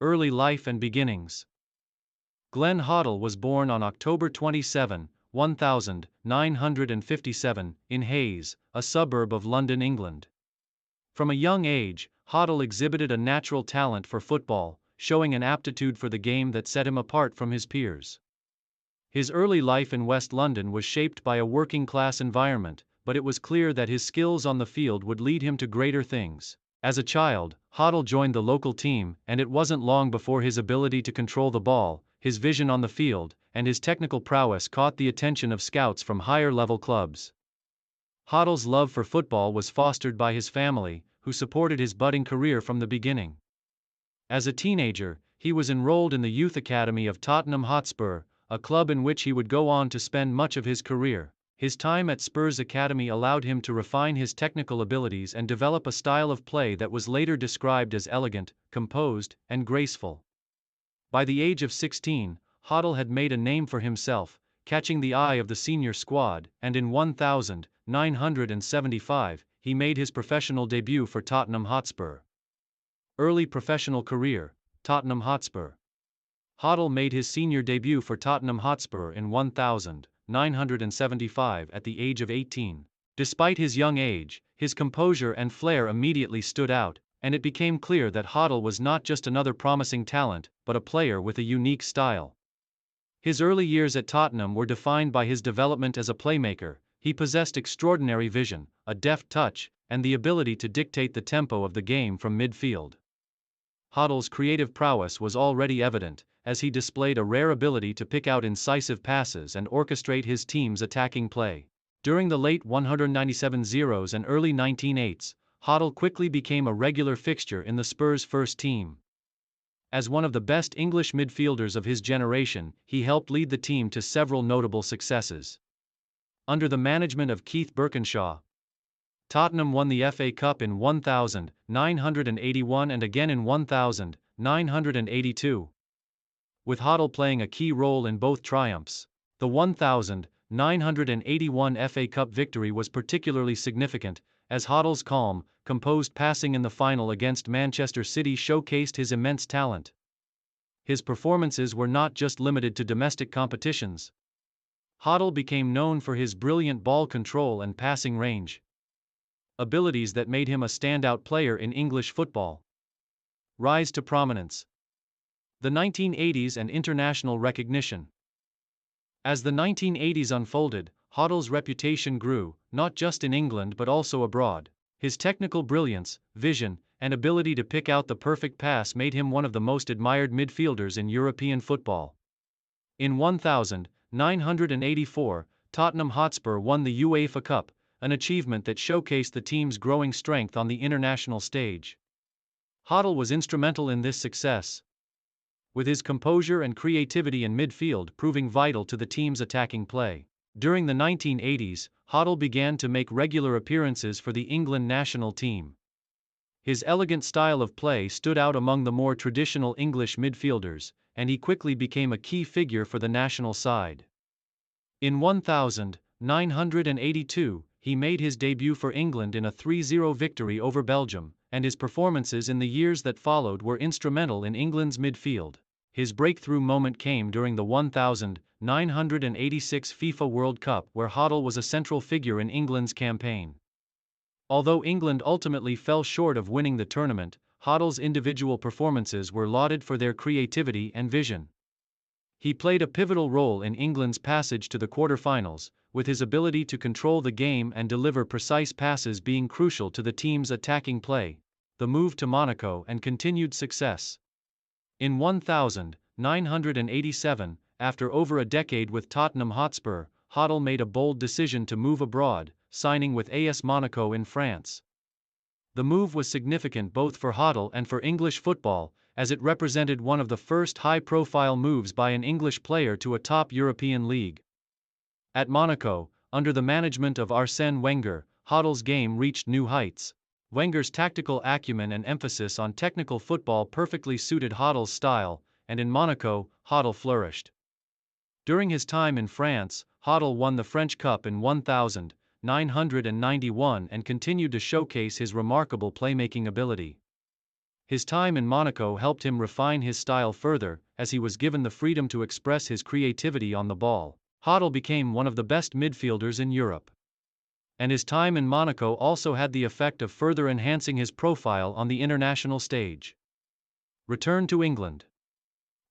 Early life and beginnings. Glenn Hoddle was born on October 27, 1957, in Hayes, a suburb of London, England. From a young age, Hoddle exhibited a natural talent for football, showing an aptitude for the game that set him apart from his peers. His early life in West London was shaped by a working-class environment, but it was clear that his skills on the field would lead him to greater things. As a child, Hoddle joined the local team, and it wasn't long before his ability to control the ball, his vision on the field, and his technical prowess caught the attention of scouts from higher-level clubs. Hoddle's love for football was fostered by his family, who supported his budding career from the beginning. As a teenager, he was enrolled in the youth academy of Tottenham Hotspur, a club in which he would go on to spend much of his career. His time at Spurs Academy allowed him to refine his technical abilities and develop a style of play that was later described as elegant, composed, and graceful. By the age of 16, Hoddle had made a name for himself, catching the eye of the senior squad, and in 1975, he made his professional debut for Tottenham Hotspur. Early professional career, Tottenham Hotspur. Hoddle made his senior debut for Tottenham Hotspur in 1975 at the age of 18. Despite his young age, his composure and flair immediately stood out, and it became clear that Hoddle was not just another promising talent, but a player with a unique style. His early years at Tottenham were defined by his development as a playmaker. He possessed extraordinary vision, a deft touch, and the ability to dictate the tempo of the game from midfield. Hoddle's creative prowess was already evident, as he displayed a rare ability to pick out incisive passes and orchestrate his team's attacking play. During the late 1997s and early 1980s, Hoddle quickly became a regular fixture in the Spurs' first team. As one of the best English midfielders of his generation, he helped lead the team to several notable successes. Under the management of Keith Birkinshaw, Tottenham won the FA Cup in 1981 and again in 1982, with Hoddle playing a key role in both triumphs. The 1981 FA Cup victory was particularly significant, as Hoddle's calm, composed passing in the final against Manchester City showcased his immense talent. His performances were not just limited to domestic competitions. Hoddle became known for his brilliant ball control and passing range, abilities that made him a standout player in English football. Rise to prominence. The 1980s and international recognition. As the 1980s unfolded, Hoddle's reputation grew, not just in England but also abroad. His technical brilliance, vision, and ability to pick out the perfect pass made him one of the most admired midfielders in European football. In 1984, Tottenham Hotspur won the UEFA Cup, an achievement that showcased the team's growing strength on the international stage. Hoddle was instrumental in this success, with his composure and creativity in midfield proving vital to the team's attacking play. During the 1980s, Hoddle began to make regular appearances for the England national team. His elegant style of play stood out among the more traditional English midfielders, and he quickly became a key figure for the national side. In 1982, he made his debut for England in a 3-0 victory over Belgium, and his performances in the years that followed were instrumental in England's midfield. His breakthrough moment came during the 1986 FIFA World Cup, where Hoddle was a central figure in England's campaign. Although England ultimately fell short of winning the tournament, Hoddle's individual performances were lauded for their creativity and vision. He played a pivotal role in England's passage to the quarter-finals, with his ability to control the game and deliver precise passes being crucial to the team's attacking play. The move to Monaco and continued success. In 1987, after over a decade with Tottenham Hotspur, Hoddle made a bold decision to move abroad, signing with AS Monaco in France. The move was significant both for Hoddle and for English football, as it represented one of the first high-profile moves by an English player to a top European league. At Monaco, under the management of Arsène Wenger, Hoddle's game reached new heights. Wenger's tactical acumen and emphasis on technical football perfectly suited Hoddle's style, and in Monaco, Hoddle flourished. During his time in France, Hoddle won the French Cup in 1991 and continued to showcase his remarkable playmaking ability. His time in Monaco helped him refine his style further, as he was given the freedom to express his creativity on the ball. Hoddle became one of the best midfielders in Europe. And his time in Monaco also had the effect of further enhancing his profile on the international stage. Return to England.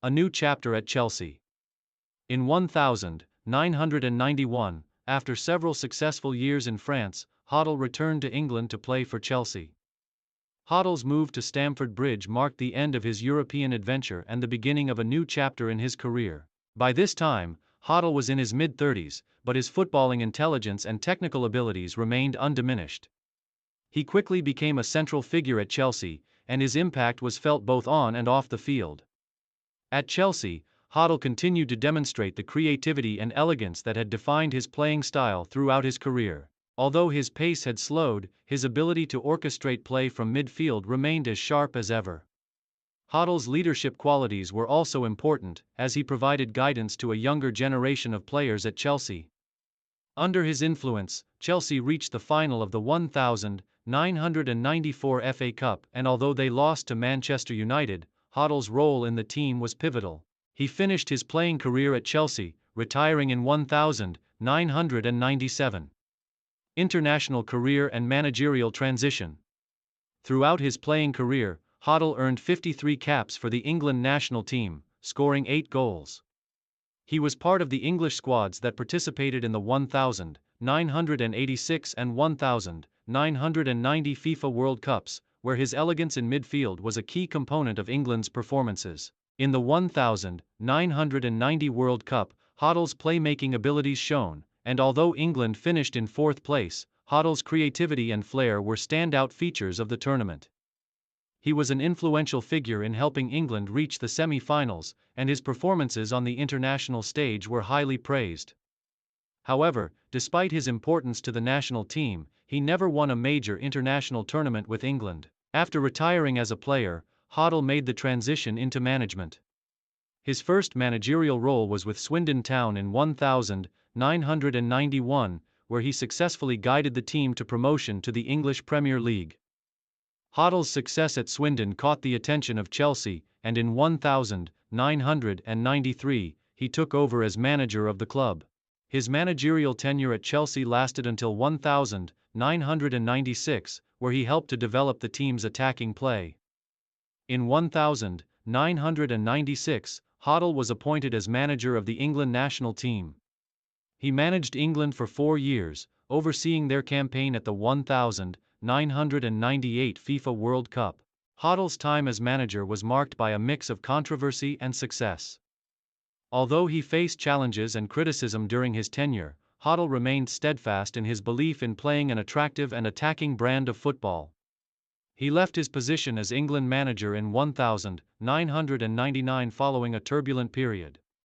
A new chapter at Chelsea. In 1991, after several successful years in France, Hoddle returned to England to play for Chelsea. Hoddle's move to Stamford Bridge marked the end of his European adventure and the beginning of a new chapter in his career. By this time, Hoddle was in his mid-30s, but his footballing intelligence and technical abilities remained undiminished. He quickly became a central figure at Chelsea, and his impact was felt both on and off the field. At Chelsea, Hoddle continued to demonstrate the creativity and elegance that had defined his playing style throughout his career. Although his pace had slowed, his ability to orchestrate play from midfield remained as sharp as ever. Hoddle's leadership qualities were also important, as he provided guidance to a younger generation of players at Chelsea. Under his influence, Chelsea reached the final of the 1994 FA Cup, and although they lost to Manchester United, Hoddle's role in the team was pivotal. He finished his playing career at Chelsea, retiring in 1997. International career and managerial transition. Throughout his playing career, Hoddle earned 53 caps for the England national team, scoring 8 goals. He was part of the English squads that participated in the 1986 and 1990 FIFA World Cups, where his elegance in midfield was a key component of England's performances. In the 1990 World Cup, Hoddle's playmaking abilities shone, and although England finished in 4th place, Hoddle's creativity and flair were standout features of the tournament. He was an influential figure in helping England reach the semi-finals, and his performances on the international stage were highly praised. However, despite his importance to the national team, he never won a major international tournament with England. After retiring as a player, Hoddle made the transition into management. His first managerial role was with Swindon Town in 1991, where he successfully guided the team to promotion to the English Premier League. Hoddle's success at Swindon caught the attention of Chelsea, and in 1993, he took over as manager of the club. His managerial tenure at Chelsea lasted until 1996, where he helped to develop the team's attacking play. In 1996, Hoddle was appointed as manager of the England national team. He managed England for 4 years, overseeing their campaign at the 1998 FIFA World Cup. Hoddle's time as manager was marked by a mix of controversy and success. Although he faced challenges and criticism during his tenure, Hoddle remained steadfast in his belief in playing an attractive and attacking brand of football. He left his position as England manager in 1999 following a turbulent period.